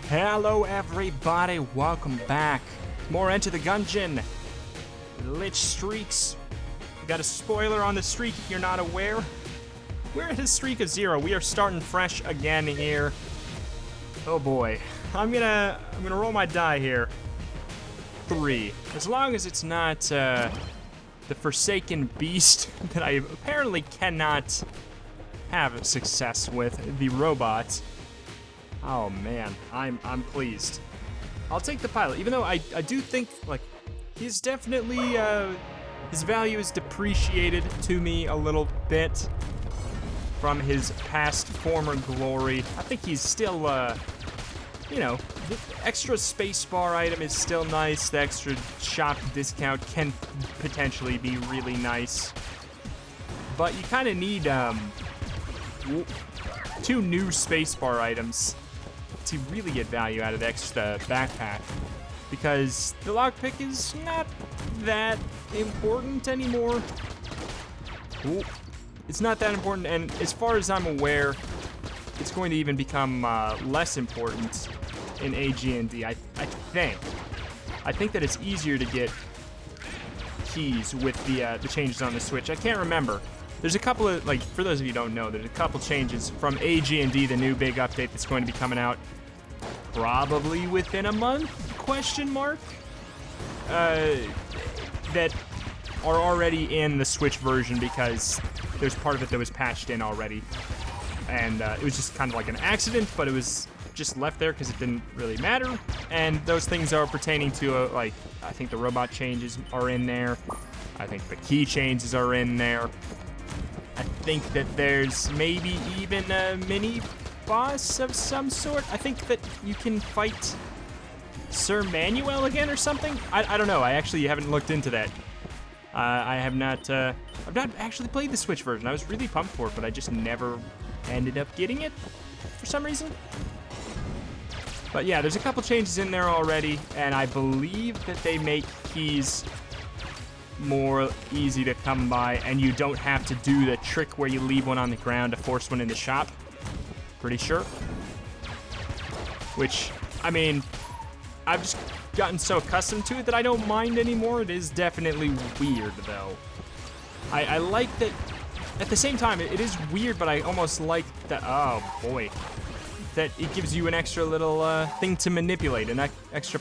Hello everybody, welcome back. More Enter the Gungeon. Lich streaks. We got a spoiler on the streak if you're not aware. We're at a streak of 0. We are starting fresh again here. Oh boy. I'm gonna roll my die here. 3. As long as it's not the Forsaken Beast that I apparently cannot have success with, the robot. Oh man, I'm pleased. I'll take the pilot, even though I do think, like, he's definitely, his value is depreciated to me a little bit from his past former glory. I think he's still, you know, the extra spacebar item is still nice. The extra shop discount can potentially be really nice. But you kind of need, 2 new spacebar items to really get value out of the extra backpack, because the lockpick is not that important anymore. Ooh. It's not that important, and as far as I'm aware, it's going to even become less important in AG&D. I think that it's easier to get keys with the changes on the Switch. I can't remember. There's a couple of, like, for those of you who don't know, there's a couple changes from AG&D, the new big update that's going to be coming out probably within a month, question mark, that are already in the Switch version, because there's part of it that was patched in already. And it was just kind of like an accident, but it was just left there because it didn't really matter. And those things are pertaining to, like, I think the robot changes are in there. I think the key changes are in there. I think that there's maybe even a mini boss of some sort. I think that you can fight Sir Manuel again or something. I don't know. I actually haven't looked into that. I've not actually played the Switch version. I was really pumped for it, but I just never ended up getting it for some reason. But yeah, there's a couple changes in there already, and I believe that they make keys more easy to come by, and you don't have to do the trick where you leave one on the ground to force one in the shop. Pretty sure. Which, I mean, I've just gotten so accustomed to it that I don't mind anymore. It is definitely weird, though. I like that. At the same time, it is weird, but I almost like that. Oh boy, that it gives you an extra little thing to manipulate, an extra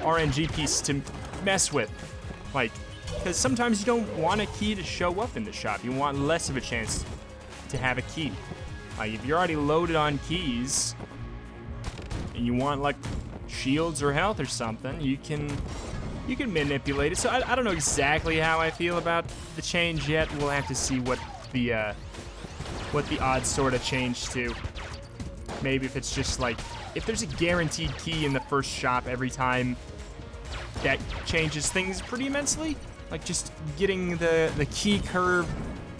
RNG piece to mess with. Like, because sometimes you don't want a key to show up in the shop. You want less of a chance to have a key. If you're already loaded on keys and you want, like, shields or health or something, you can manipulate it. So I don't know exactly how I feel about the change yet. We'll have to see what the odds sort of change to. Maybe if it's just like, if there's a guaranteed key in the first shop every time, that changes things pretty immensely. Like just getting the key curve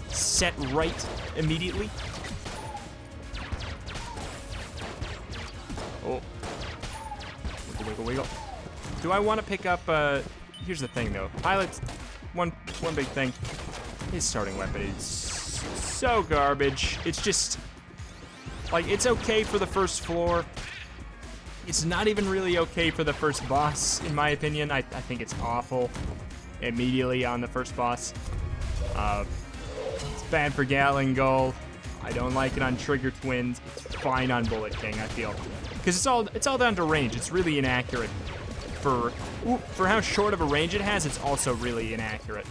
set right immediately. Oh. Wiggle, wiggle. Do I want to pick up, here's the thing though. Pilot's, one big thing, his starting weapon is so garbage. It's just, like, it's okay for the first floor. It's not even really okay for the first boss, in my opinion. I think it's awful immediately on the first boss. It's bad for Gatling Gull. I don't like it on Trigger Twins. It's fine on Bullet King, I feel. Because it's all down to range. It's really inaccurate. For how short of a range it has, it's also really inaccurate.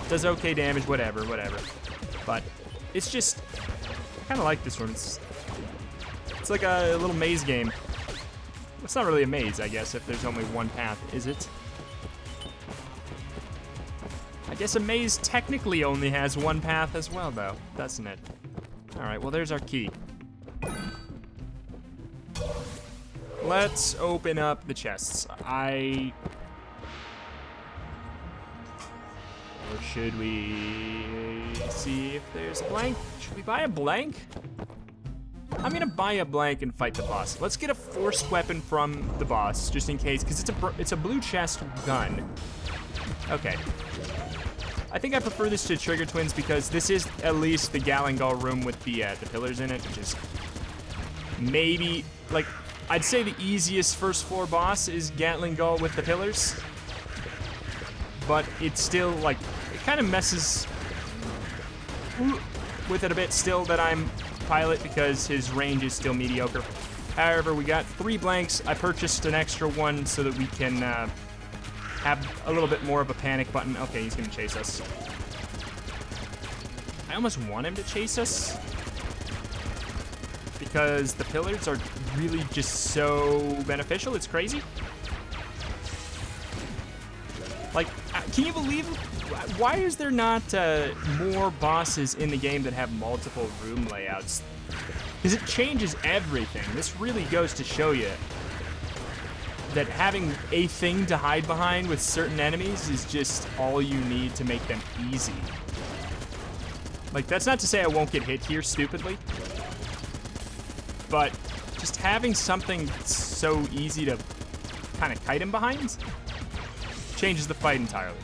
Does okay damage, whatever. But it's just, I kind of like this one. It's like a little maze game. It's not really a maze, I guess, if there's only one path, is it? I guess a maze technically only has one path as well, though, doesn't it? Alright, well, there's our key. Let's open up the chests. Or should we see if there's a blank? Should we buy a blank? I'm gonna buy a blank and fight the boss. Let's get a forced weapon from the boss, just in case, because it's a blue chest gun. Okay. I think I prefer this to Trigger Twins because this is at least the Galangal room with the pillars in it, which is maybe, like, I'd say the easiest first floor boss is Gatling Gull with the pillars. But it's still, like, it kind of messes with it a bit still that I'm pilot because his range is still mediocre. However, we got 3 blanks. I purchased an extra one so that we can have a little bit more of a panic button. Okay, he's gonna chase us. I almost want him to chase us because the pillars are really just so beneficial. It's crazy. Like, can you believe, why is there not more bosses in the game that have multiple room layouts? Because it changes everything. This really goes to show you that having a thing to hide behind with certain enemies is just all you need to make them easy. Like, that's not to say I won't get hit here stupidly, but just having something so easy to kind of kite him behind changes the fight entirely.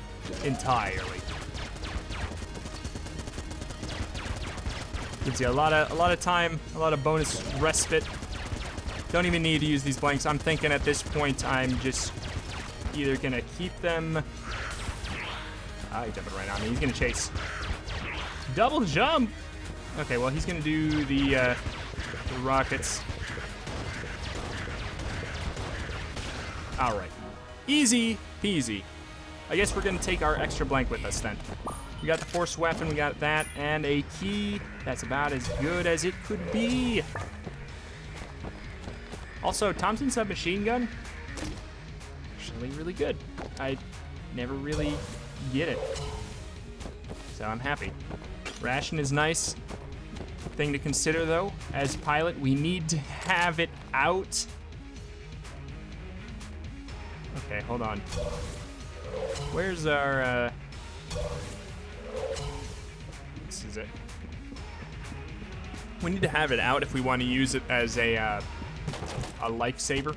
Gives you a lot of time, a lot of bonus respite. Don't even need to use these blanks. I'm thinking at this point I'm just either gonna keep them. He's jumping right on me. He's gonna chase. Double jump. Okay, well he's gonna do the rockets. All right, easy peasy. I guess we're gonna take our extra blank with us then. We got the force weapon, we got that, and a key. That's about as good as it could be. Also, Thompson submachine gun, actually really good. I never really get it, so I'm happy. Ration is nice. Thing to consider though, as pilot, we need to have it out. Okay, hold on. Where's our, this is it. We need to have it out if we want to use it as a lifesaver.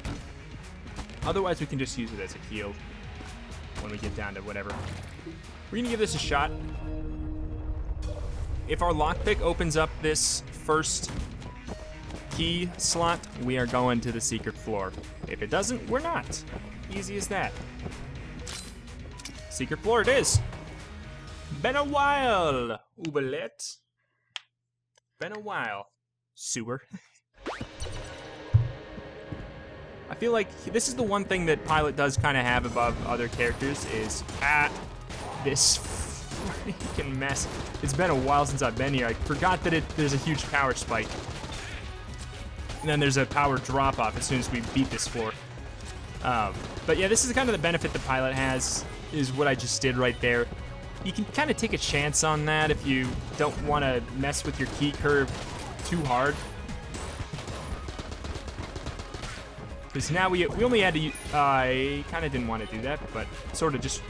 Otherwise, we can just use it as a heal when we get down to whatever. We're gonna give this a shot. If our lockpick opens up this first key slot, we are going to the secret floor. If it doesn't, we're not. Easy as that. Secret floor it is. Been a while, Oubliette. Been a while, sewer. I feel like this is the one thing that Pilot does kind of have above other characters is this freaking mess. It's been a while since I've been here. I forgot that there's a huge power spike. And then there's a power drop off as soon as we beat this floor. But yeah, this is kind of the benefit the Pilot has, is what I just did right there. You can kind of take a chance on that if you don't want to mess with your key curve too hard. Because now we only had to, I kind of didn't want to do that, but sort of just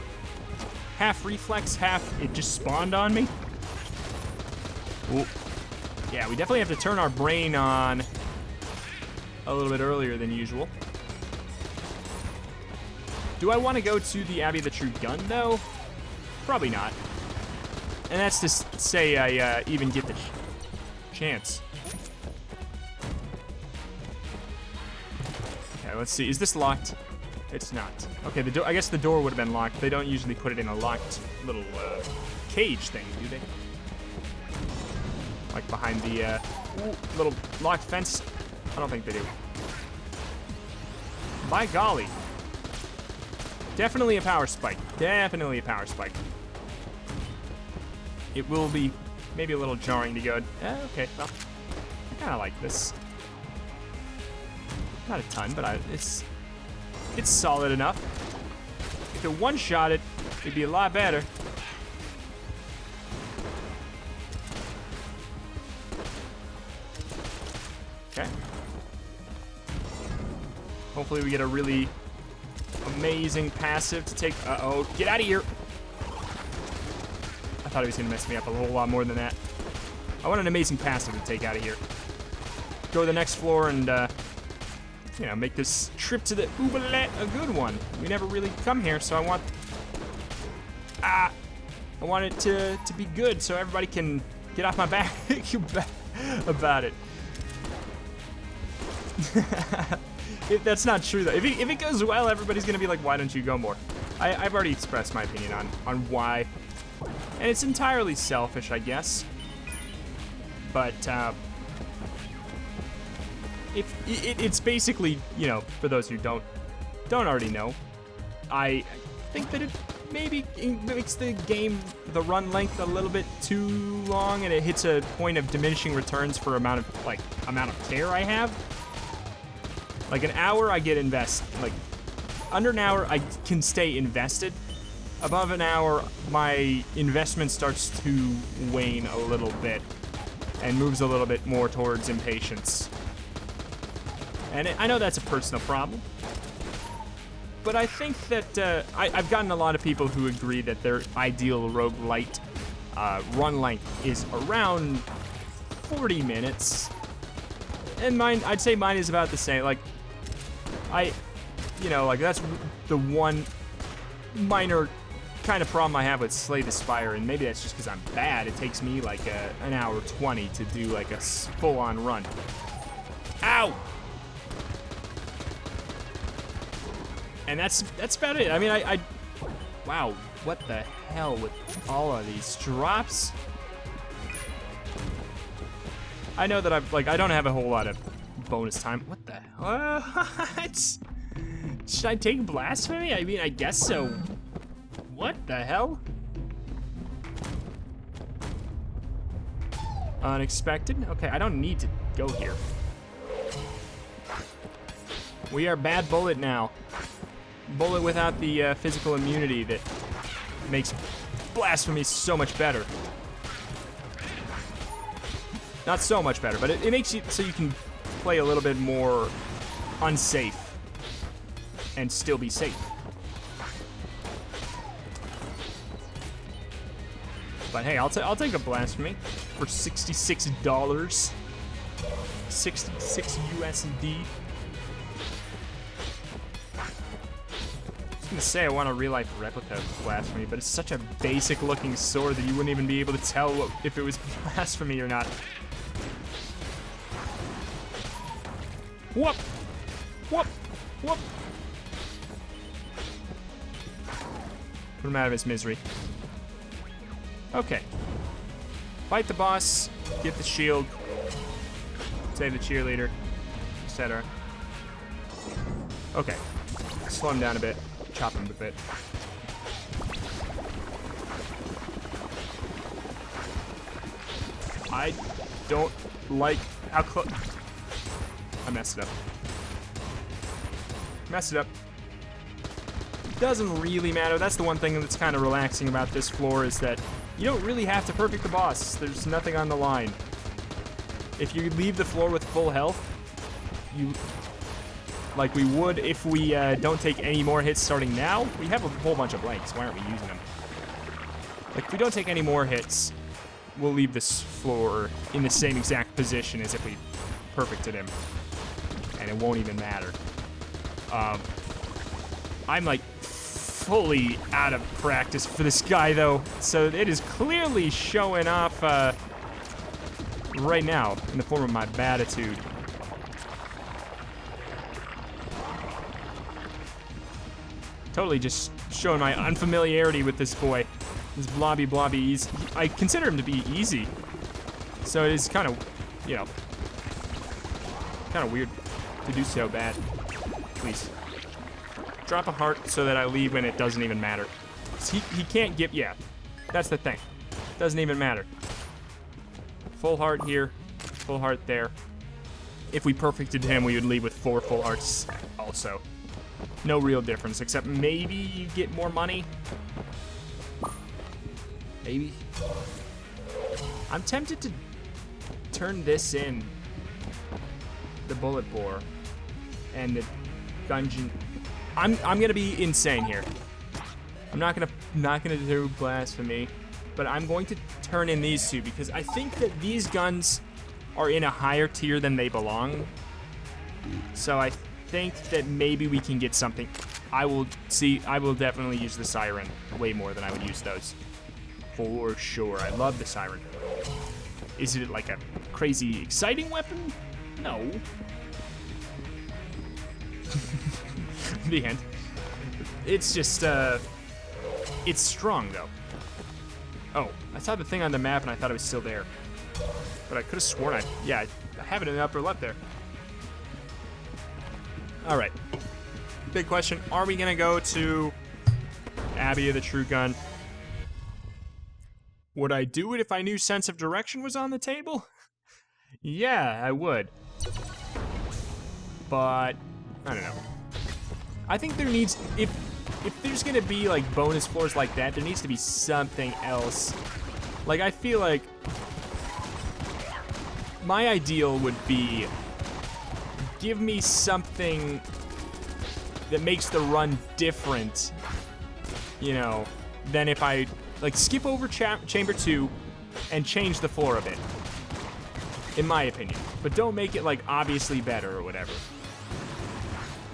half reflex, half it just spawned on me. Ooh. Yeah, we definitely have to turn our brain on a little bit earlier than usual. Do I want to go to the Abbey of the True Gun, though? Probably not. And that's to say I even get the chance. Okay, let's see. Is this locked? It's not. Okay, the door. I guess the door would have been locked. They don't usually put it in a locked little cage thing, do they? Like behind the little locked fence? I don't think they do. By golly. Definitely a power spike. Definitely a power spike. It will be maybe a little jarring to go, okay, well, I kind of like this. Not a ton, but it's solid enough. If it one-shot it, it'd be a lot better. Okay. Hopefully we get a really amazing passive to take. Uh-oh, get out of here. I thought he was gonna mess me up a whole lot more than that. I want an amazing passive to take out of here. Go to the next floor and, you know, make this trip to the Oubliette a good one. We never really come here, so I want it to be good so everybody can get off my back about it. That's not true though. If it goes well, everybody's gonna be like, why don't you go more? I've already expressed my opinion on why, and it's entirely selfish, I guess. But it's basically, you know, for those who don't already know, I think that it maybe makes the run length a little bit too long, and it hits a point of diminishing returns for amount of care I have. Like an hour, I get like under an hour, I can stay invested. Above an hour, my investment starts to wane a little bit and moves a little bit more towards impatience. And I know that's a personal problem, but I think that I've gotten a lot of people who agree that their ideal roguelite run length is around 40 minutes. And I'd say mine is about the same. Like, like that's the one minor kind of problem I have with Slay the Spire, and maybe that's just because I'm bad. It takes me like an hour 20 to do like a full-on run. Ow! And that's about it. I mean, wow, what the hell with all of these drops? I know that I don't have a whole lot of bonus time. What the hell? What? Should I take blasphemy? I mean, I guess so. What the hell? Unexpected? Okay, I don't need to go here. We are bad bullet now. Bullet without the physical immunity that makes blasphemy so much better. Not so much better, but it makes you so you can play a little bit more unsafe and still be safe. But hey, I'll take a blasphemy for $66. 66 USD. I was gonna say I want a real-life replica of blasphemy, but it's such a basic-looking sword that you wouldn't even be able to tell if it was blasphemy or not. Whoop! Whoop! Whoop! Put him out of his misery. Okay. Fight the boss, get the shield, save the cheerleader, etc. Okay. Slow him down a bit. Chop him a bit. I don't like how close. I messed it up. Messed it up. Doesn't really matter. That's the one thing that's kind of relaxing about this floor, is that you don't really have to perfect the boss. There's nothing on the line. If you leave the floor with full health, like we would if we don't take any more hits starting now. We have a whole bunch of blanks. Why aren't we using them? Like, if we don't take any more hits, we'll leave this floor in the same exact position as if we perfected him. And it won't even matter. I'm like fully out of practice for this guy though, so it is clearly showing off right now in the form of my batitude. Totally just showing my unfamiliarity with this boy. This blobby. I consider him to be easy, so it is kind of, kind of weird to do so bad. Please. Drop a heart so that I leave when it doesn't even matter. He can't give, yeah, that's the thing. Doesn't even matter. Full heart here, full heart there. If we perfected him, we would leave with 4 full hearts also. No real difference, except maybe you get more money. Maybe. I'm tempted to turn this in, the bullet bore, and the Gungeon. I'm gonna be insane here. I'm not gonna do blasphemy, but I'm going to turn in these two because I think that these guns are in a higher tier than they belong. So I think that maybe we can get something. I will definitely use the siren way more than I would use those. For sure. I love the siren. Is it like a crazy exciting weapon? No. The end. It's just, it's strong, though. Oh, I saw the thing on the map, and I thought it was still there. But I could have sworn I have it in the upper left there. All right. Big question, are we going to go to Abbey of the True Gun? Would I do it if I knew sense of direction was on the table? Yeah, I would. But, I don't know. I think there needs, if there's gonna be like bonus floors like that, there needs to be something else. Like, I feel like my ideal would be, give me something that makes the run different, you know, than if I, like, skip over Chamber 2 and change the floor a bit, in my opinion. But don't make it, like, obviously better or whatever.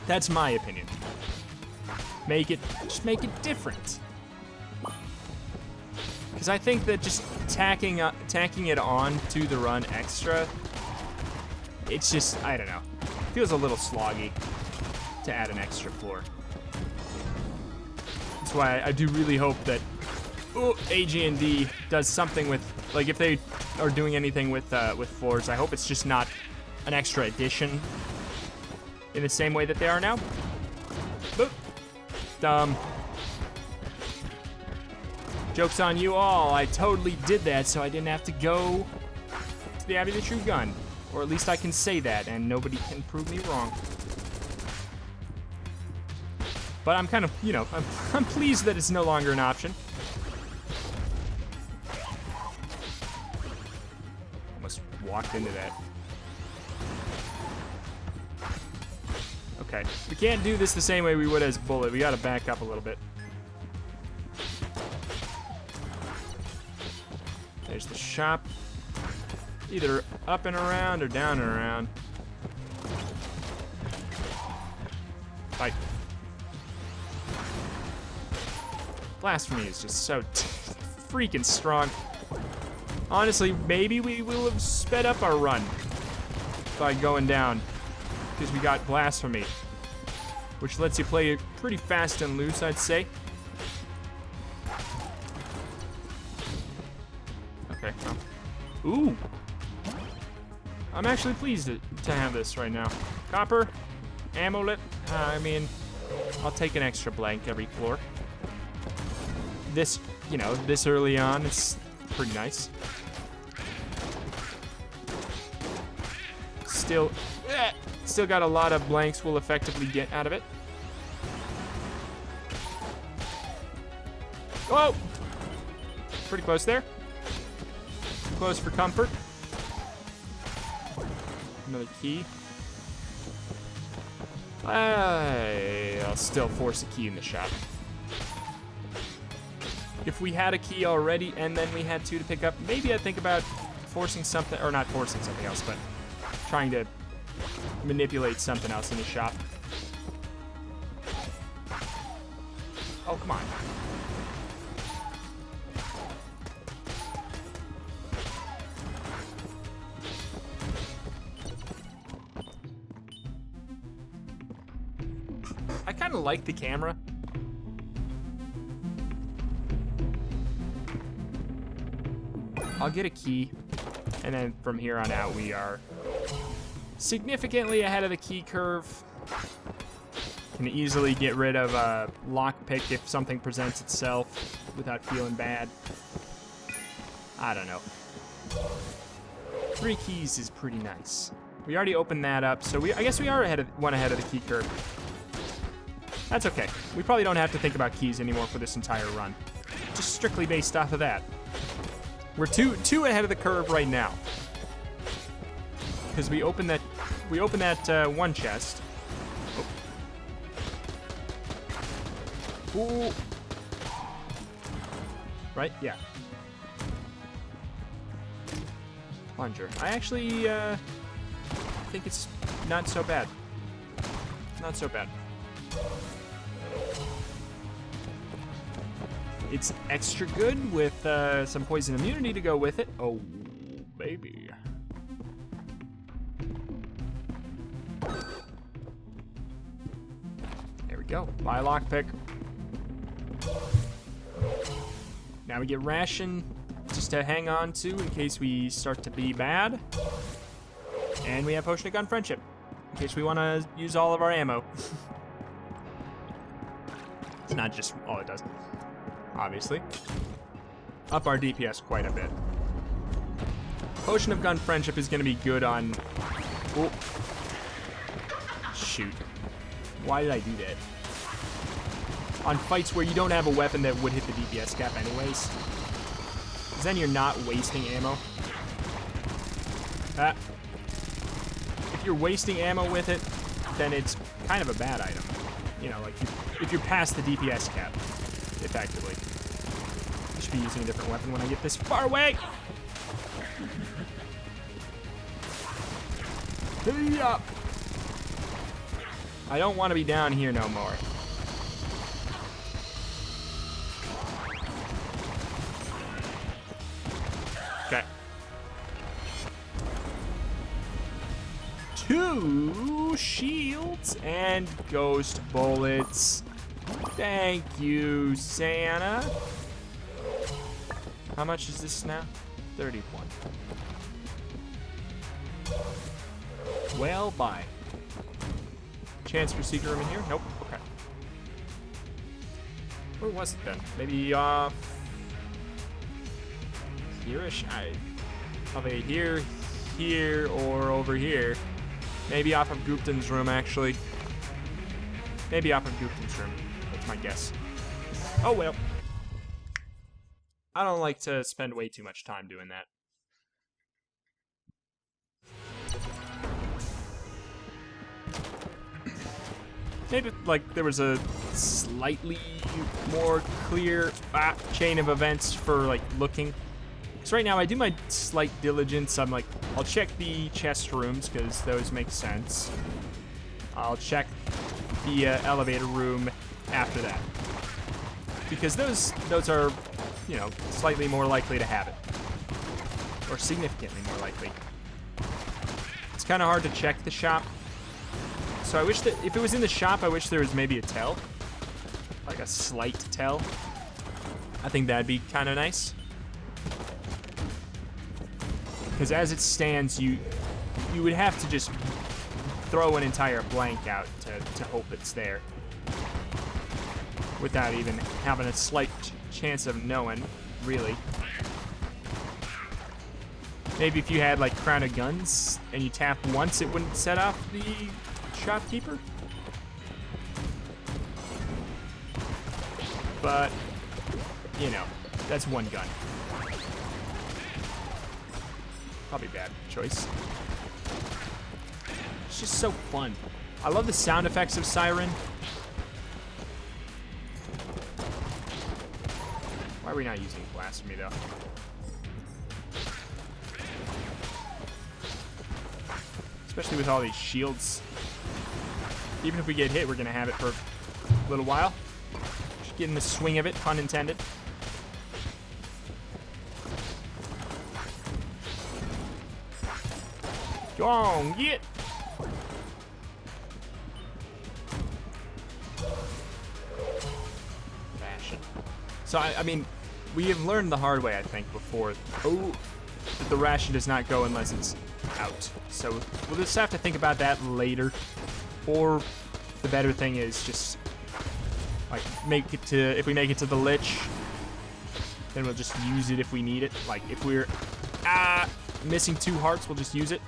That's my opinion. Just make it different. Because I think that just tacking it on to the run extra, it's just, I don't know, feels a little sloggy to add an extra floor. That's why I do really hope that AG&D does something with, like, if they are doing anything with floors, I hope it's just not an extra addition in the same way that they are now. Boop. Dumb. Joke's on you all. I totally did that so I didn't have to go to the Abbey of the True Gun. Or at least I can say that and nobody can prove me wrong. But I'm kind of, you know, I'm pleased that it's no longer an option. Almost walked into that. Okay, we can't do this the same way we would as Bullet. We gotta back up a little bit. There's the shop. Either up and around or down and around. Fight. Blasphemy is just so freaking strong. Honestly, maybe we will have sped up our run by going down, because we got Blasphemy, which lets you play it pretty fast and loose, I'd say. Okay. Oh. Ooh. I'm actually pleased to have this right now. Copper, amulet. I mean, I'll take an extra blank every floor. This, you know, this early on, it's pretty nice. Still got a lot of blanks we'll effectively get out of it. Whoa! Pretty close there. Close for comfort. Another key. I'll still force a key in the shop. If we had a key already and then we had 2 to pick up, maybe I'd think about forcing something, or not forcing something else, but trying to manipulate something else in the shop. Oh, come on. I kind of like the camera. I'll get a key, and then from here on out we are significantly ahead of the key curve. Can easily get rid of a lockpick if something presents itself without feeling bad. I don't know. 3 keys is pretty nice. We already opened that up, so I guess we are one ahead of the key curve. That's okay. We probably don't have to think about keys anymore for this entire run. Just strictly based off of that. We're two ahead of the curve right now. Because we opened that one chest. Oh. Ooh. Right? Yeah. Plunger. I actually think it's not so bad. Not so bad. It's extra good with some poison immunity to go with it. Oh, baby. we go. Buy a lockpick. Now we get ration just to hang on to in case we start to be bad. And we have Potion of Gun Friendship in case we want to use all of our ammo. It's not just all it does, obviously. Up our DPS quite a bit. Potion of Gun Friendship is going to be good on... Oh. Shoot. Why did I do that? On fights where you don't have a weapon that would hit the DPS cap anyways. Because then you're not wasting ammo. If you're wasting ammo with it, then it's kind of a bad item. You know, like if you're past the DPS cap, effectively. I should be using a different weapon when I get this far away. Hey up! I don't want to be down here no more. Okay. 2 shields and ghost bullets. Thank you, Santa. How much is this now? 31. Well, bye. Chance for secret room in here? Nope. Okay. Where was it then? Maybe here-ish? Probably here, here, or over here. Maybe off of Gupton's room, actually. Maybe off of Gupton's room. That's my guess. Oh well. I don't like to spend way too much time doing that. Maybe, like, there was a slightly more clear chain of events for, like, looking. Because right now I do my slight diligence. I'm like, I'll check the chest rooms, because those make sense. I'll check the elevator room after that. Because those are, you know, slightly more likely to have it. Or significantly more likely. It's kind of hard to check the shop. So I wish that if it was in the shop, I wish there was maybe a tell. Like a slight tell. I think that'd be kind of nice. Because as it stands, you would have to just throw an entire blank out to hope it's there. Without even having a slight chance of knowing, really. Maybe if you had like Crown of Guns and you tap once, it wouldn't set off the shopkeeper. But, you know, that's one gun. Probably bad choice. It's just so fun. I love the sound effects of Siren. Why are we not using Blasphemy, though? Especially with all these shields. Even if we get hit, we're going to have it for a little while. Just getting the swing of it, pun intended. Go on, get! Fashion. So, I mean, we have learned the hard way, I think, before. Oh, that the ration does not go unless it's out. So, we'll just have to think about that later. Or the better thing is just, like, if we make it to the Lich, then we'll just use it if we need it. Like, if we're, missing 2 hearts, we'll just use it.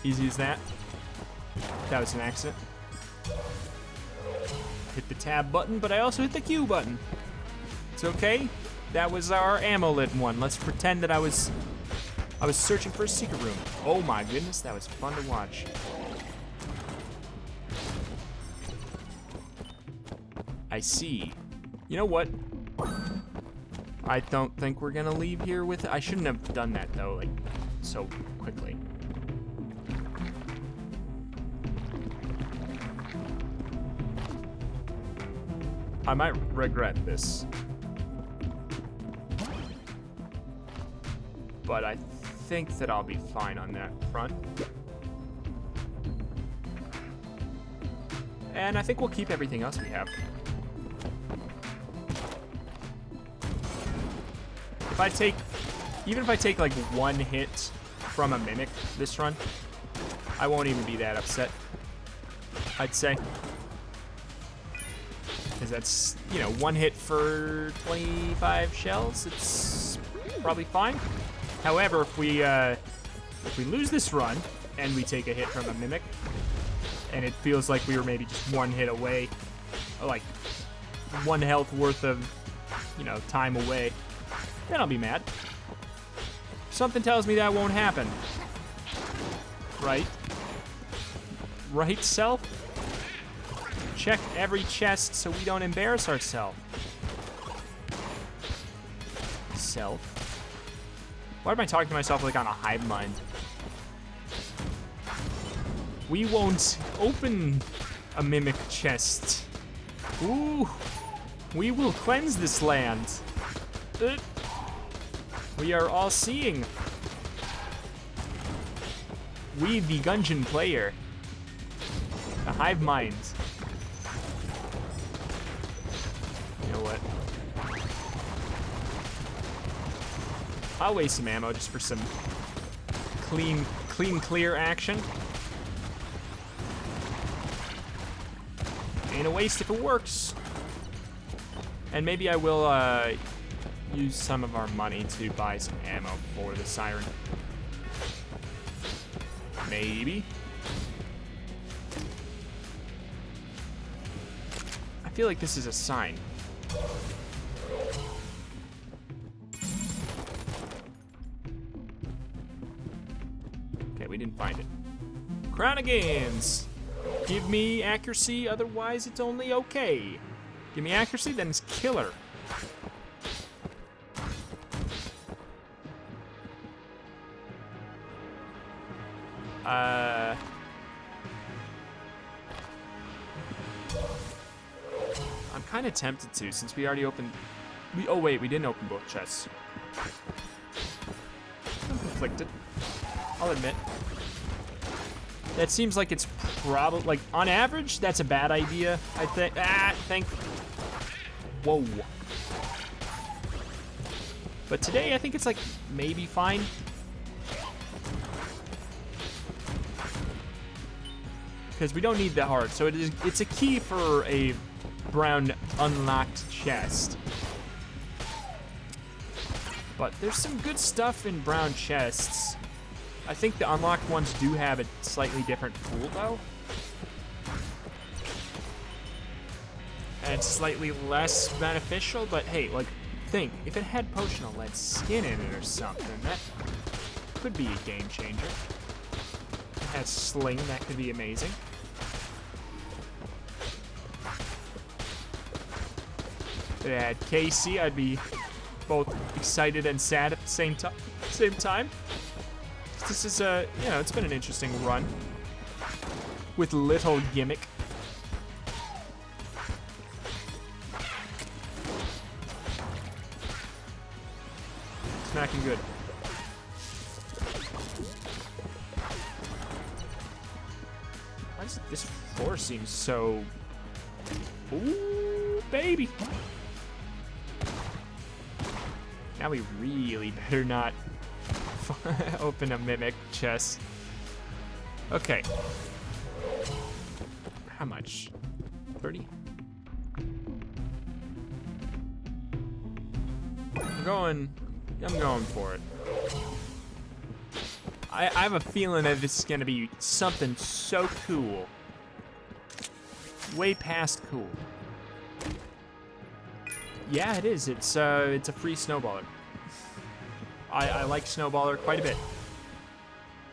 Easy as that. That was an accident. Hit the tab button, but I also hit the Q button. It's okay. That was our ammo-lit one. Let's pretend that I was searching for a secret room. Oh my goodness, that was fun to watch. I see. You know what? I don't think we're gonna leave here with it. I shouldn't have done that though, like, so quickly. I might regret this. But I think that I'll be fine on that front. And I think we'll keep everything else we have. Even if I take like one hit from a mimic this run, I won't even be that upset, I'd say. Because that's, you know, one hit for 25 shells, it's probably fine. However, if we lose this run and we take a hit from a mimic, and it feels like we were maybe just one hit away, like one health worth of, you know, time away, then I'll be mad. Something tells me that won't happen. Right? Right, self? Check every chest so we don't embarrass ourselves. Self? Why am I talking to myself like on a hive mind? We won't open a mimic chest. Ooh. We will cleanse this land. We are all seeing. We, the Gungeon player. The hive mind. You know what? I'll waste some ammo just for some clean, clear action. Ain't a waste if it works. And maybe I will use some of our money to buy some ammo for the siren. Maybe. I feel like this is a sign. Okay, we didn't find it. Chronigans! Give me accuracy, otherwise it's only okay. Give me accuracy, then it's killer. I'm kind of tempted to, since we already opened... Oh wait, we didn't open both chests. I'm conflicted, I'll admit. That seems like it's probably, like, on average, that's a bad idea, I think. Whoa. But today, I think it's, like, maybe fine. Because we don't need that hard, so it's a key for a brown unlocked chest. But there's some good stuff in brown chests. I think the unlocked ones do have a slightly different pool, though. And it's slightly less beneficial, but hey, like, think, if it had potion of lead skin in it or something, that could be a game changer. If it had sling, that could be amazing. If it had Casey, I'd be both excited and sad at the same time. This is a, you know, it's been an interesting run with little gimmick. Smacking good. Why does this floor seem so... Ooh, baby. Now we really better not open a mimic chest. Okay. How much? 30? I'm going for it. I have a feeling that this is gonna be something so cool. Way past cool. Yeah, it is. It's a free snowballer. I like snowballer quite a bit.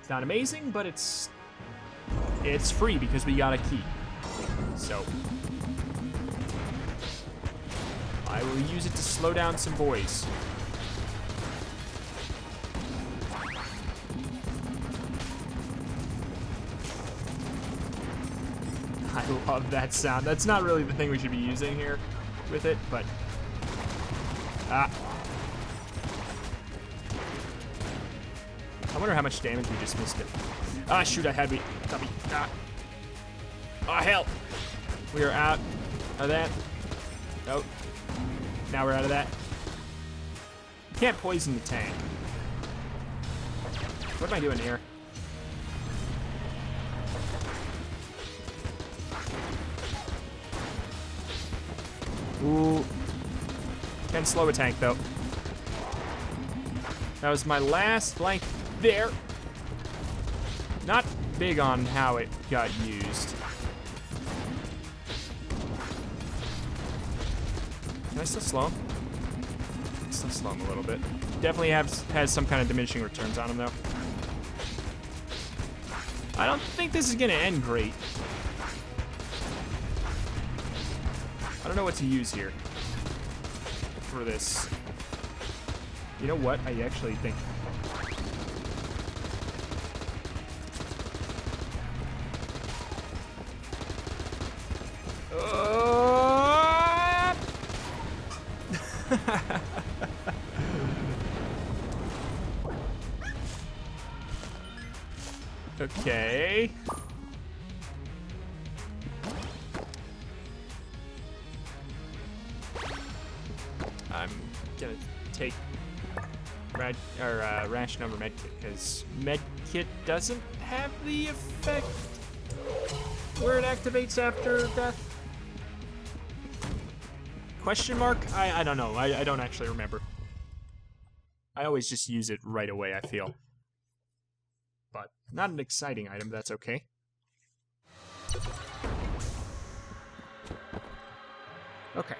It's not amazing, but it's free because we got a key. So I will use it to slow down some boys. I love that sound. That's not really the thing we should be using here with it, but I wonder how much damage we just missed it. Ah, shoot, I had me. Ah, hell. We are out of that. Nope. Now we're out of that. You can't poison the tank. What am I doing here? Ooh. Can slow a tank, though. That was my last blank there. Not big on how it got used. Can I still slow him? I can still slow him a little bit. Definitely has some kind of diminishing returns on him, though. I don't think this is going to end great. I don't know what to use here for this. You know what? I actually think... Okay. I'm gonna take ration over medkit because medkit doesn't have the effect where it activates after death. Question mark? I don't know. I don't actually remember. I always just use it right away, I feel. But not an exciting item, but that's okay. Okay.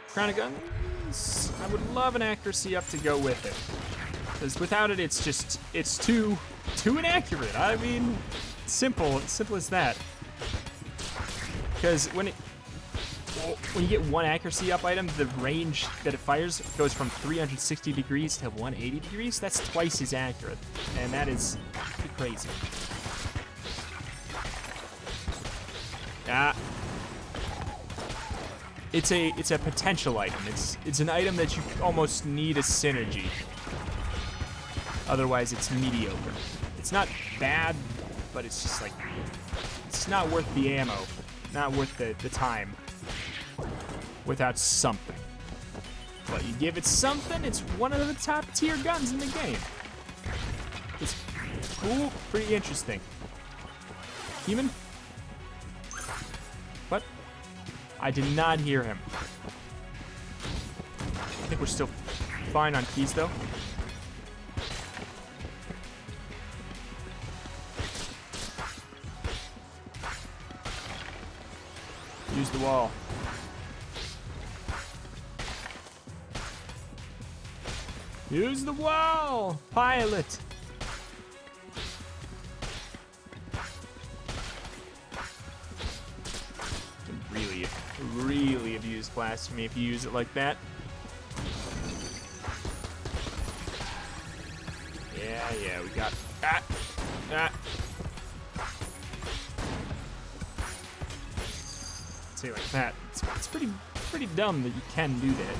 Crown of Guns. I would love an accuracy up to go with it. Because without it, it's too inaccurate. I mean, simple as that. Because when you get one accuracy up item, the range that it fires goes from 360 degrees to 180 degrees. That's twice as accurate, and that is pretty crazy. Ah. It's a potential item. It's an item that you almost need a synergy. Otherwise, it's mediocre. It's not bad, but it's just like it's not worth the ammo, not worth the time. Without something. But you give it something, it's one of the top tier guns in the game. It's cool, pretty interesting. Human? What? I did not hear him. I think we're still fine on keys though. Use the wall. Use the wall! Pilot! You can really abuse blasphemy if you use it like that. Yeah, we got... See, like that. It's pretty dumb that you can do that.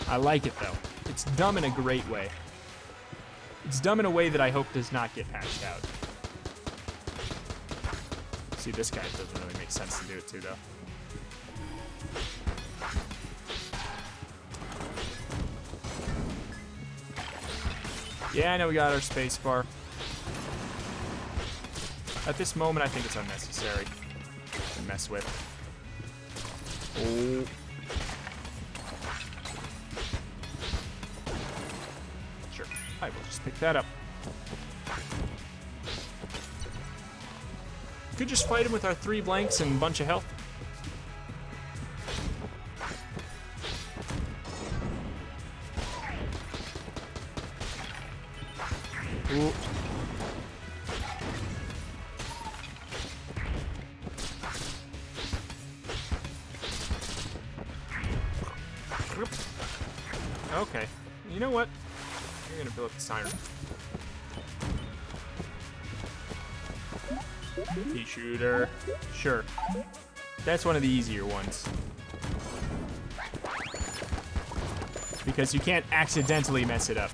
I like it, though. It's dumb in a great way. It's dumb in a way that I hope does not get patched out. See, this guy doesn't really make sense to do it to, though. Yeah, I know we got our space bar. At this moment, I think it's unnecessary to mess with. Oh. Sure. I will just pick that up. Could just fight him with our 3 blanks and a bunch of health. Ooh. Okay. You know what? You're gonna build up the siren. Pea shooter. Sure. That's one of the easier ones. Because you can't accidentally mess it up.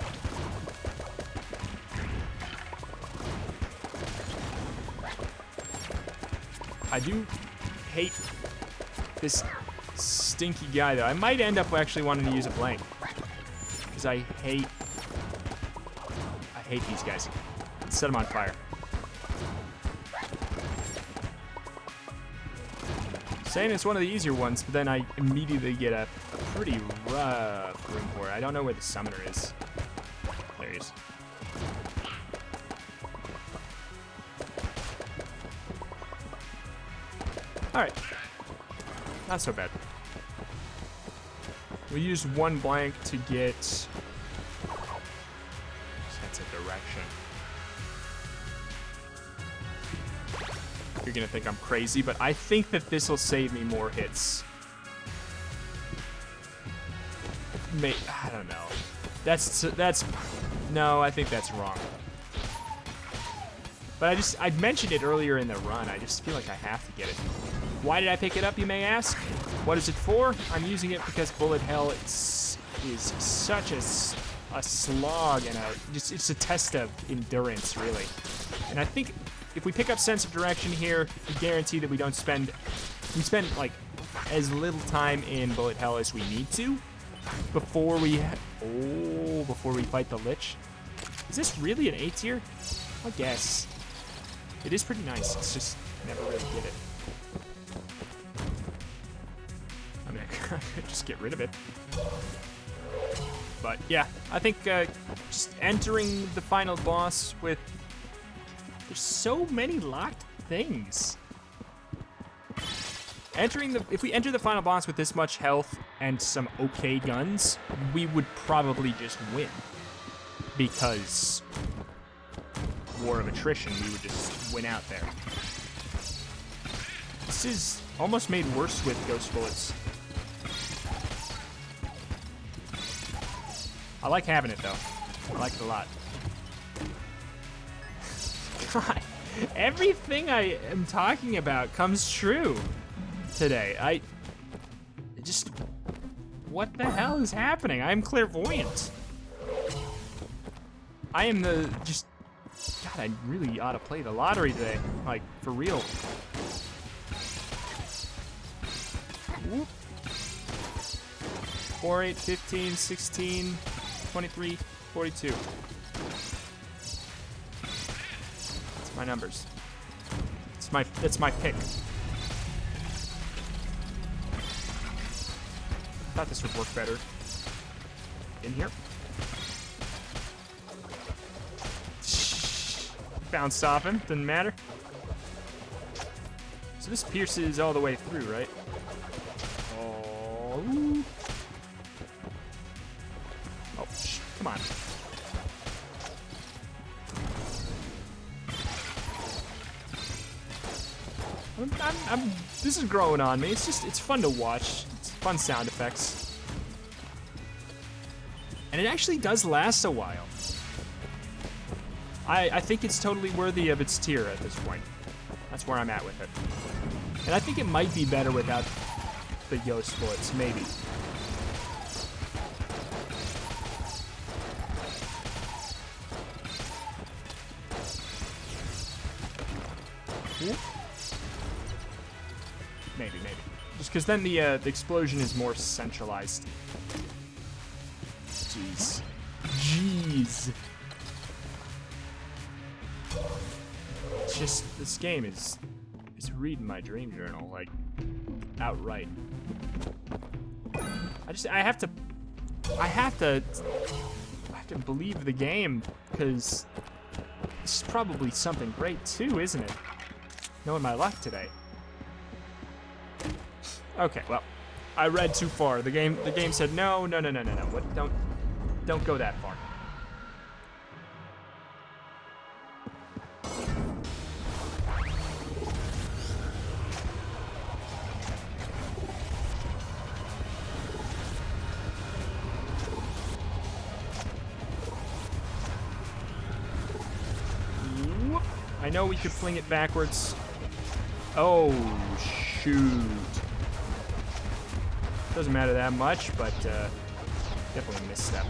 I do hate this stinky guy, though. I might end up actually wanting to use a blank. Because I hate these guys. Let's set them on fire. Saying it's one of the easier ones, but then I immediately get a pretty rough room for it. I don't know where the summoner is. There he is. Alright. Not so bad. We used one blank to get sense of direction. You're gonna think I'm crazy, but I think that this will save me more hits. I don't know. That's no, I think that's wrong. But I mentioned it earlier in the run. I just feel like I have to get it. Why did I pick it up, you may ask? What is it for? I'm using it because bullet hell is such a slog and it's a test of endurance, really. And I think if we pick up sense of direction here, we guarantee that we spend like as little time in bullet hell as we need to before we fight the Lich. Is this really an A tier? I guess. It is pretty nice. It's just never really get it. I mean, I could just get rid of it. But yeah, I think just entering the final boss with... There's so many locked things. If we enter the final boss with this much health and some okay guns, we would probably just win. Because war of attrition, we would just win out there. This is almost made worse with ghost bullets. I like having it though. I like it a lot. God, everything I am talking about comes true today. What the hell is happening? I am clairvoyant. I am God, I really ought to play the lottery today. Like, for real. Whoop. 4, 8, 15, 16, 23, 42. That's my numbers. That's my pick. Thought this would work better. In here. Bounced off him, didn't matter. So this pierces all the way through, right? Oh. Oh, come on. This is growing on me. It's fun to watch. It's fun sound effects. And it actually does last a while. I think it's totally worthy of its tier at this point. That's where I'm at with it. And I think it might be better without the ghost bullets, maybe. Ooh. Maybe. Just because then the explosion is more centralized. Jeez. It's just, this game is reading my dream journal, like, outright. I have to believe the game, because this is probably something great too, isn't it? Knowing my luck today. Okay, well, I read too far. The game said no. What? Don't go that far. I know we could fling it backwards. Oh, shoot. Doesn't matter that much, but definitely a misstep.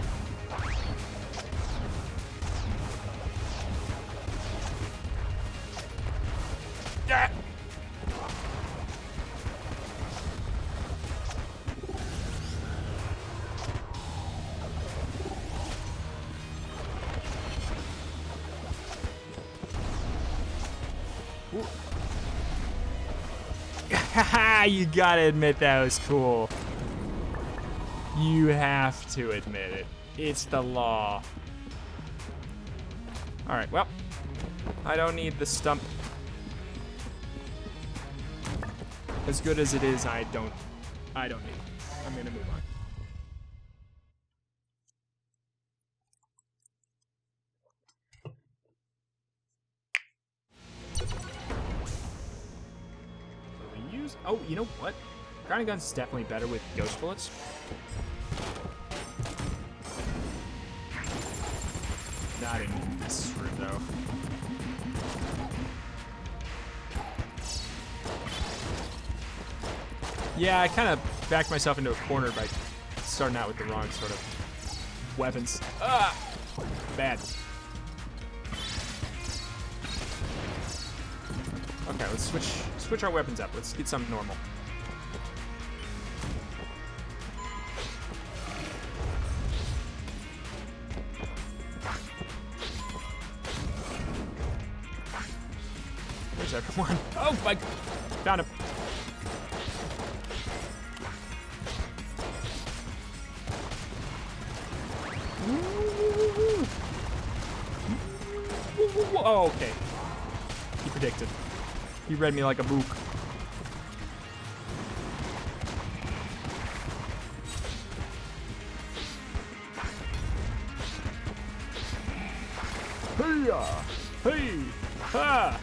Haha, you gotta admit that was cool. You have to admit it. It's the law. Alright, well, I don't need the stump. As good as it is, I don't need it. I'm gonna move on. Oh, you know what? Grounding gun's definitely better with ghost bullets. Not in this room, though. Yeah, I kind of backed myself into a corner by starting out with the wrong sort of weapons. Ah! Bad. Okay, let's switch our weapons up. Let's get something normal. Where's everyone? Oh my! Found him. Oh, okay. He predicted. He read me like a book. Hey-ya! Hey! Ha!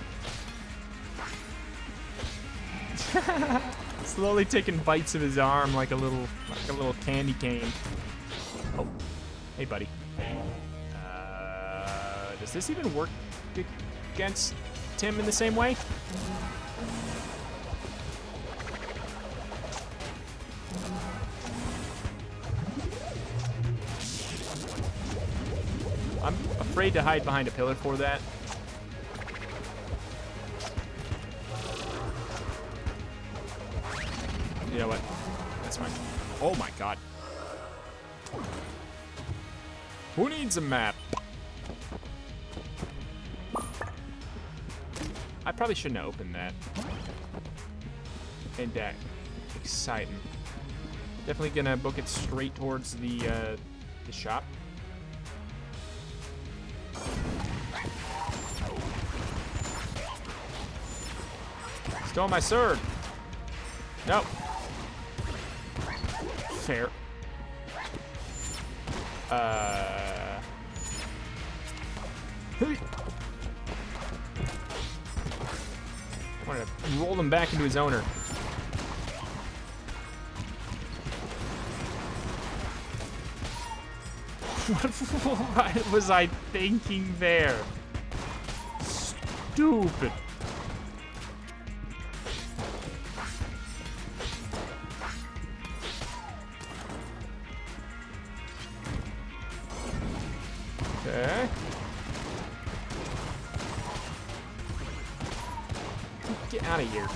Slowly taking bites of his arm like a little candy cane. Oh, hey, buddy. Does this even work against Tim in the same way? I'm afraid to hide behind a pillar for that. You know what? That's fine. Oh my god. Who needs a map? I probably shouldn't have opened that. Ain't that exciting? Definitely gonna book it straight towards the shop. Stole my sword. Nope. Fair. Hey. I want to roll him back into his owner. What was I thinking there? Stupid. Okay. Get out of here.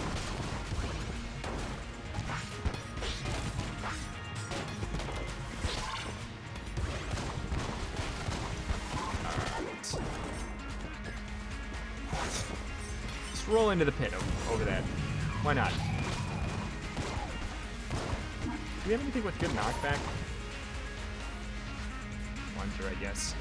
Alright. Let's roll into the pit over that. Why not? Do we have anything with good knockback? Plunger, I guess.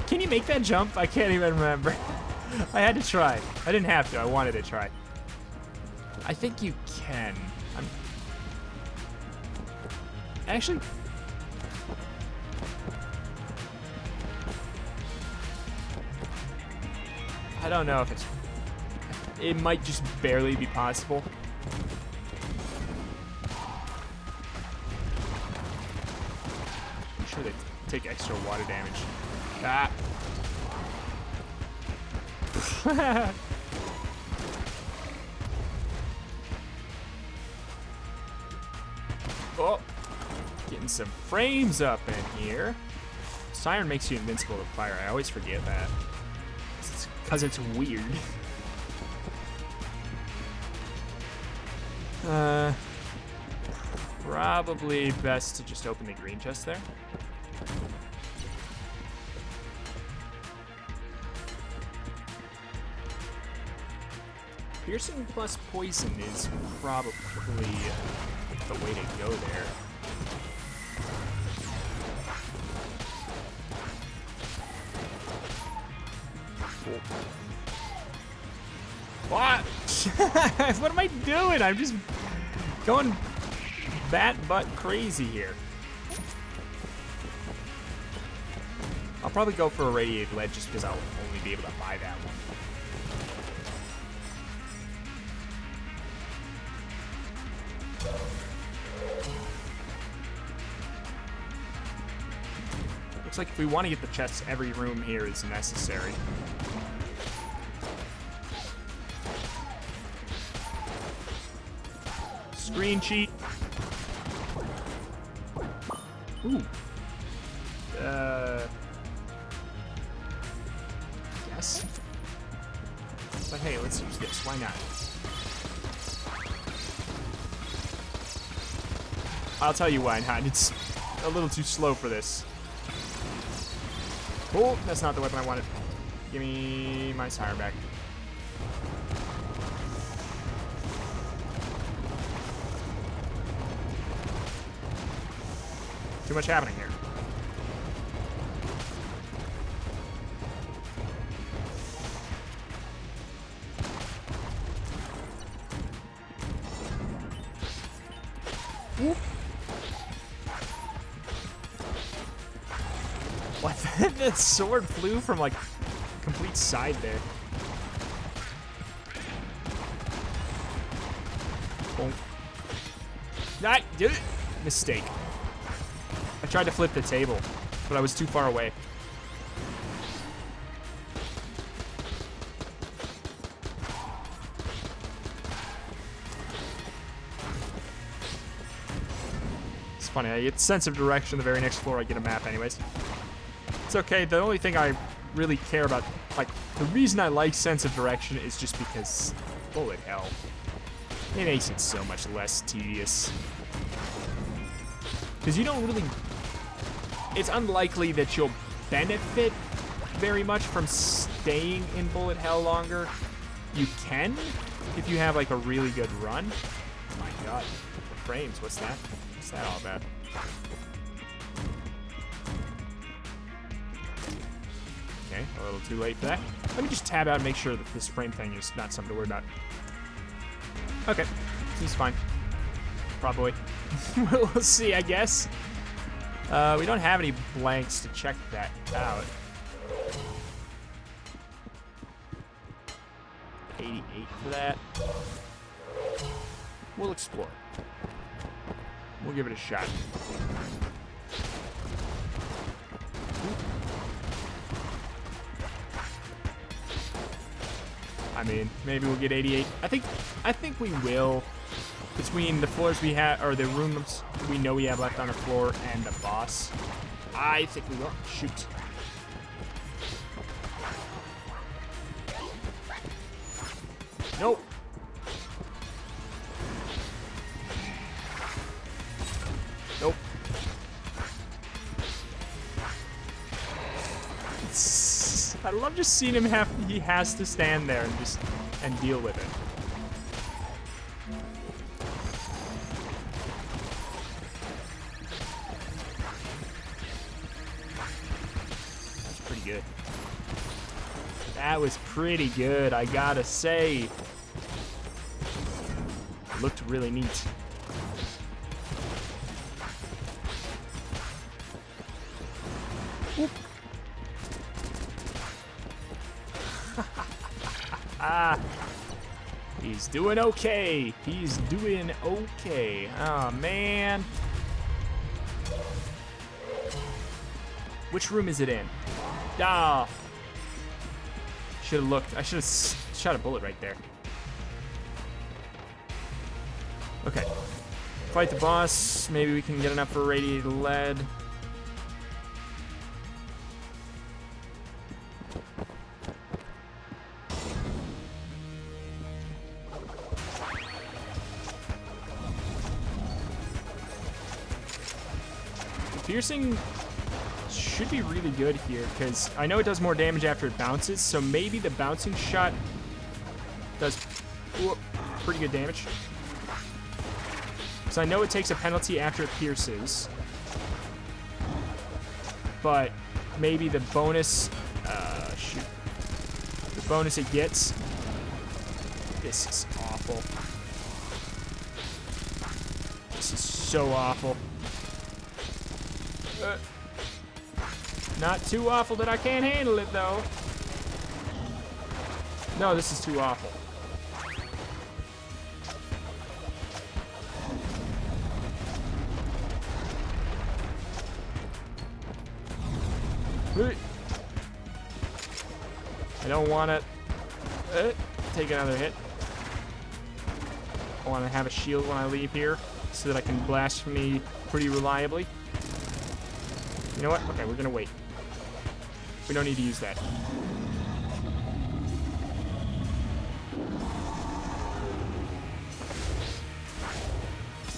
Can you make that jump? I can't even remember. I had to try. I didn't have to. I wanted to try. I think you can. Actually... I don't know if it's... It might just barely be possible. I'm sure they take extra water damage. Ah. Oh. Getting some frames up in here. Siren makes you invincible to fire. I always forget that. Because it's weird. Probably best to just open the green chest there. Piercing plus poison is probably the way to go there. What? What am I doing? I'm just going bat butt crazy here. I'll probably go for a radiated lead just because I'll only be able to buy that one. Looks like if we want to get the chests, every room here is necessary. Screen cheat. Ooh. Yes. But hey, let's use this. Why not? I'll tell you why not. It's a little too slow for this. Oh, that's not the weapon I wanted. Give me my siren back. Too much happening here. Whoop. What? That sword flew from like complete side there. Boom. That did it. Mistake. I tried to flip the table, but I was too far away. It's funny, I get sense of direction the very next floor I get a map anyways. It's okay, the only thing I really care about, like, the reason I like sense of direction is just because, bullet hell, it makes it so much less tedious. Because you don't really, it's unlikely that you'll benefit very much from staying in bullet hell longer. You can, if you have like a really good run. Oh my god, the frames, what's that? What's that all about? Okay, a little too late for that. Let me just tab out and make sure that this frame thing is not something to worry about. Okay, seems fine. Probably. We'll see, I guess. We don't have any blanks to check that out. 88 for that. We'll explore. We'll give it a shot. I mean, maybe we'll get 88. I think we will. Between the floors we have, or the rooms we know we have left on the floor and the boss, I think we will. Shoot. Nope. Nope. I love just seeing him he has to stand there and deal with it. Good. That was pretty good, I gotta say. It looked really neat. He's doing okay. He's doing okay. Oh, man. Which room is it in? Ah. Should have looked. I should have shot a bullet right there. Okay. Fight the boss. Maybe we can get enough for radiated lead. Piercing should be really good here, because I know it does more damage after it bounces, so maybe the bouncing shot does pretty good damage. Because I know it takes a penalty after it pierces, but maybe the bonus, the bonus it gets, this is awful. This is so awful. Not too awful that I can't handle it, though. No, this is too awful. I don't want to take another hit. I want to have a shield when I leave here so that I can blasphemy pretty reliably. You know what? Okay, we're going to wait. We don't need to use that.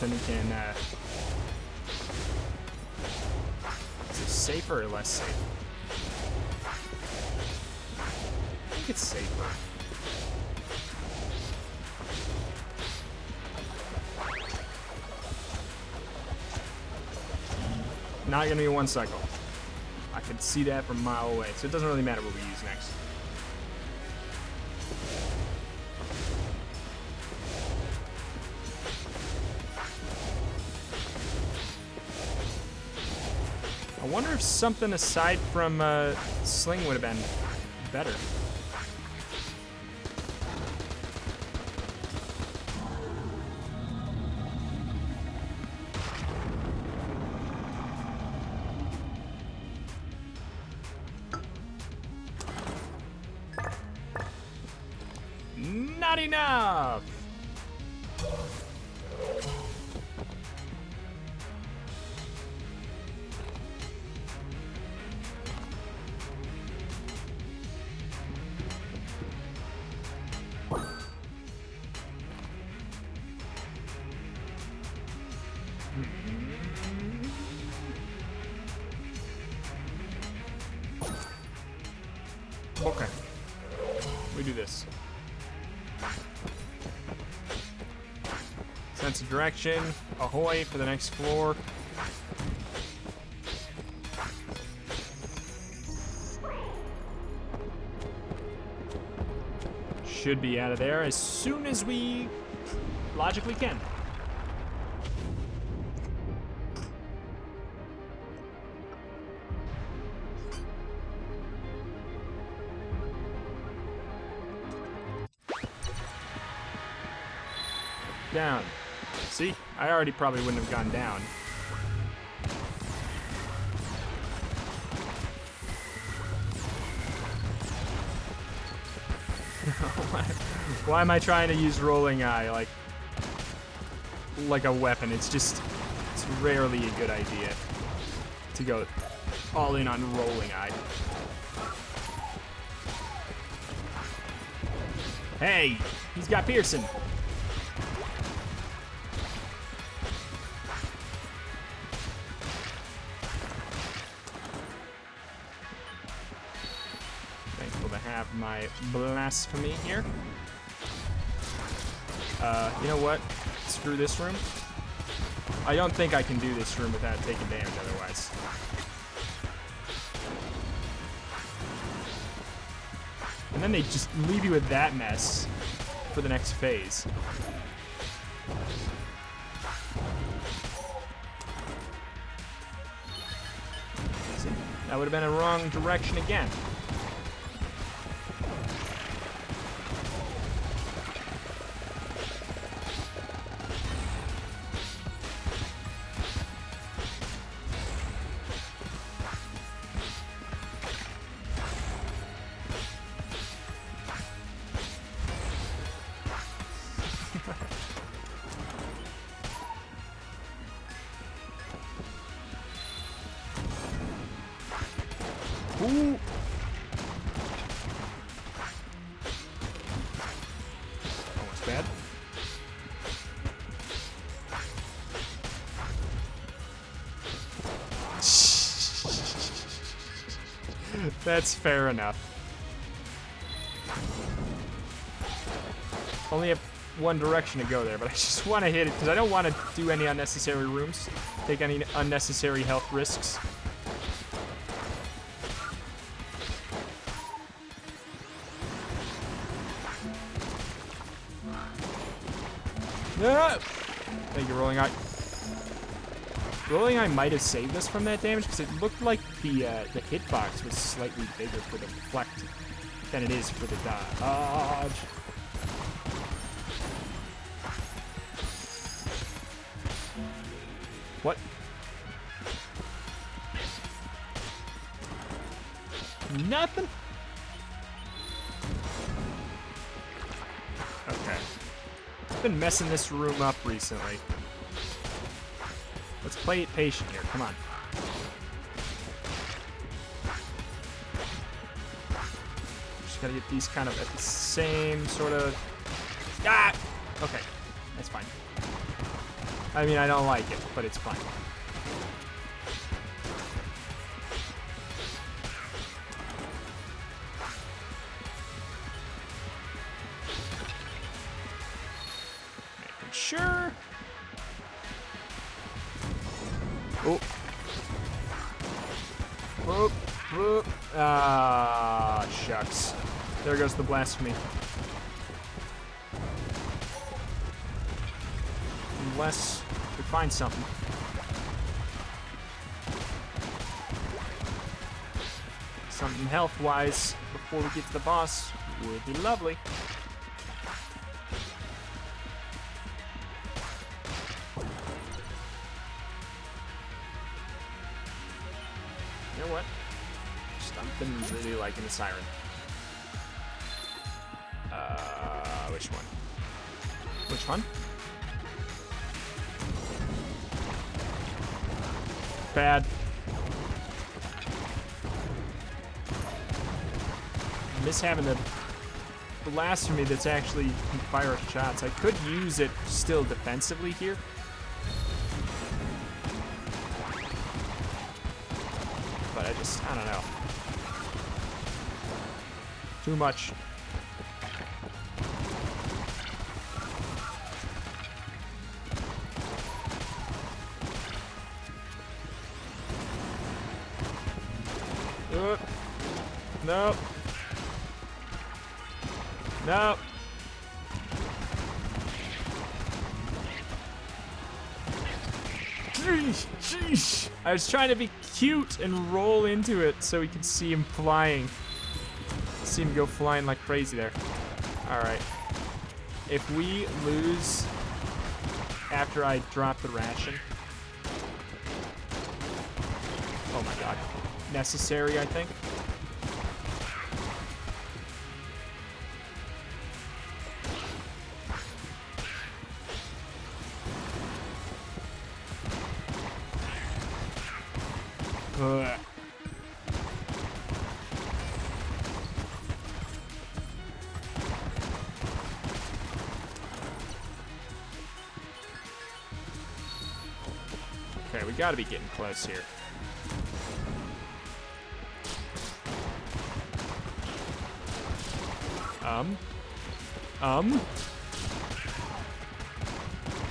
Then we can, is it safer or less safe? I think it's safer. Not gonna be one cycle. I can see that from a mile away, so it doesn't really matter what we use next. I wonder if something aside from sling would have been better. Not enough! Okay. We do this. Sense of direction. Ahoy for the next floor. Should be out of there as soon as we logically can. Down. See? I already probably wouldn't have gone down. Why am I trying to use rolling eye like a weapon? It's rarely a good idea to go all in on rolling eye. Hey, he's got Pearson. My blasphemy here. You know what? Screw this room. I don't think I can do this room without taking damage otherwise. And then they just leave you with that mess for the next phase. See? That would have been a wrong direction again. Ooh. Almost bad. That's fair enough. Only have one direction to go there, but I just want to hit it because I don't want to do any unnecessary rooms, take any unnecessary health risks. Ah! Thank you, Rolling Eye. Rolling Eye might have saved us from that damage because it looked like the hitbox was slightly bigger for the deflect than it is for the dodge. What? Nothing? Okay. I've been messing this room up recently. Let's play it patient here. Come on. Just gotta get these kind of at the same sort of... Ah! Okay. That's fine. I mean, I don't like it, but it's fine. Making sure. Oh. Whoop, whoop. Ah, shucks. There goes the blasphemy. Unless we find something. Something health-wise before we get to the boss would be lovely. You know what? I've been really liking the siren. Which one? Which one? Bad. I miss having the blasphemy that's actually can fire shots. I could use it still defensively here. But I don't know. Too much. Nope. Nope. Sheesh. I was trying to be cute and roll into it so we could see him flying. See him go flying like crazy there. Alright. If we lose after I drop the ration. Oh my god. Necessary, I think. Okay, we gotta be getting close here.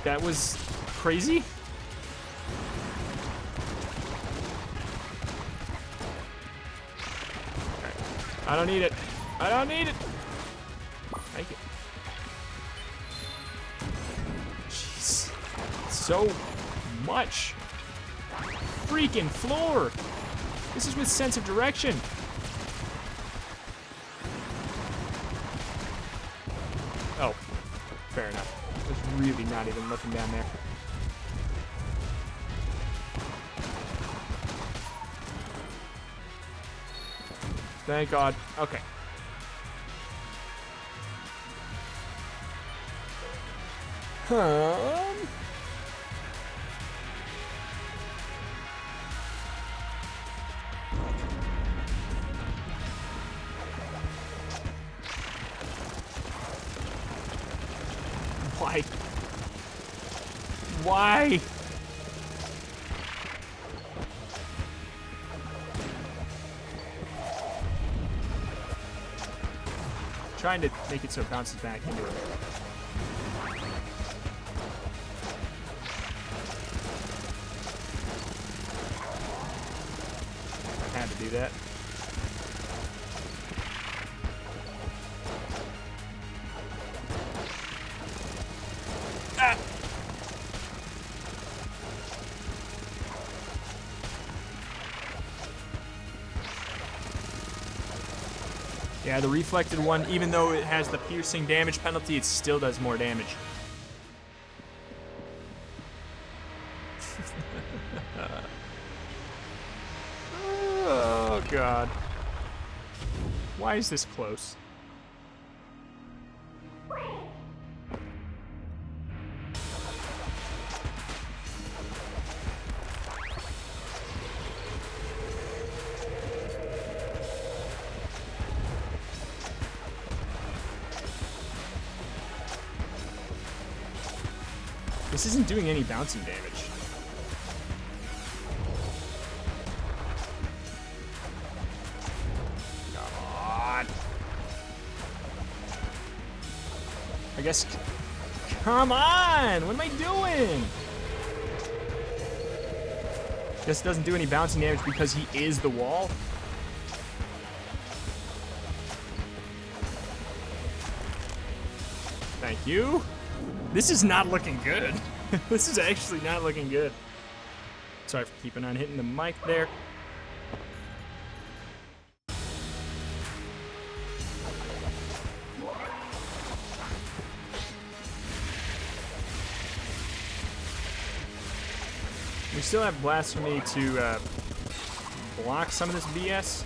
That was crazy? Okay. I don't need it. I don't need it. Thank you. Jeez. So much. Freaking floor. This is with sense of direction. Oh, fair enough. I was really not even looking down there. Thank God. Okay. Why? Why? trying to make it so it bounces back into it. I had to do that. Ah! Yeah, the reflected one, even though it has the piercing damage penalty, it still does more damage. Oh, God. Why is this close? This isn't doing any bouncing damage. Come on. I guess... Come on! What am I doing? Guess it doesn't do any bouncing damage because he is the wall. Thank you. This is not looking good. This is actually not looking good. Sorry for keeping on hitting the mic there. We still have Blasphemy to block some of this BS.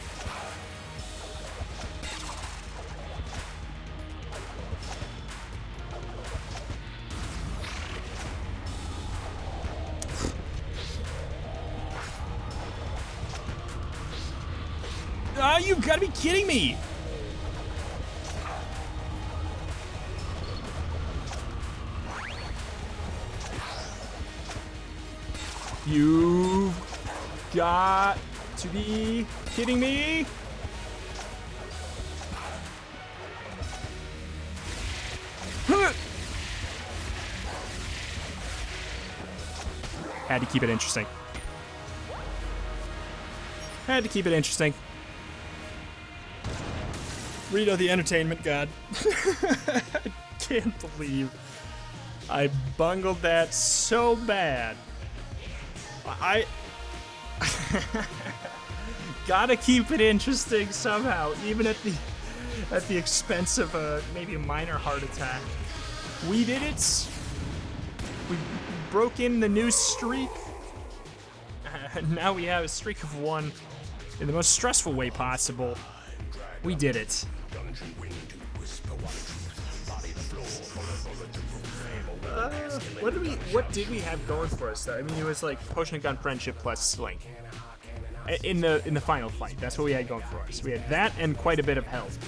Oh, you've got to be kidding me! You've got to be kidding me! Had to keep it interesting. Had to keep it interesting. Rito the entertainment god. I can't believe I bungled that so bad. I gotta keep it interesting somehow, even at the expense of maybe a minor heart attack. We did it. We broke in the new streak. Now we have a streak of 1 in the most stressful way possible. We did it. What did we have going for us though? I mean, it was like potion of gun friendship plus sling. In the final fight, that's what we had going for us. We had that and quite a bit of health.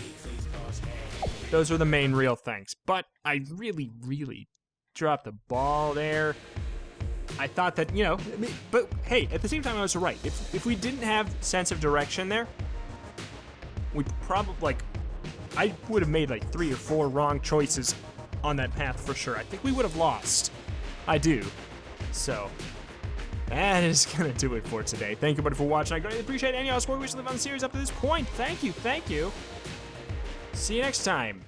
Those were the main real things. But I really, really dropped the ball there. I thought that, you know, but hey, at the same time I was right. If we didn't have sense of direction there, we probably, like, I would have made like 3 or 4 wrong choices on that path for sure. I think we would have lost. I do. So, that is gonna do it for today. Thank you, everybody, for watching. I greatly appreciate any of y'all support. We wish to live on the series up to this point. Thank you, thank you. See you next time.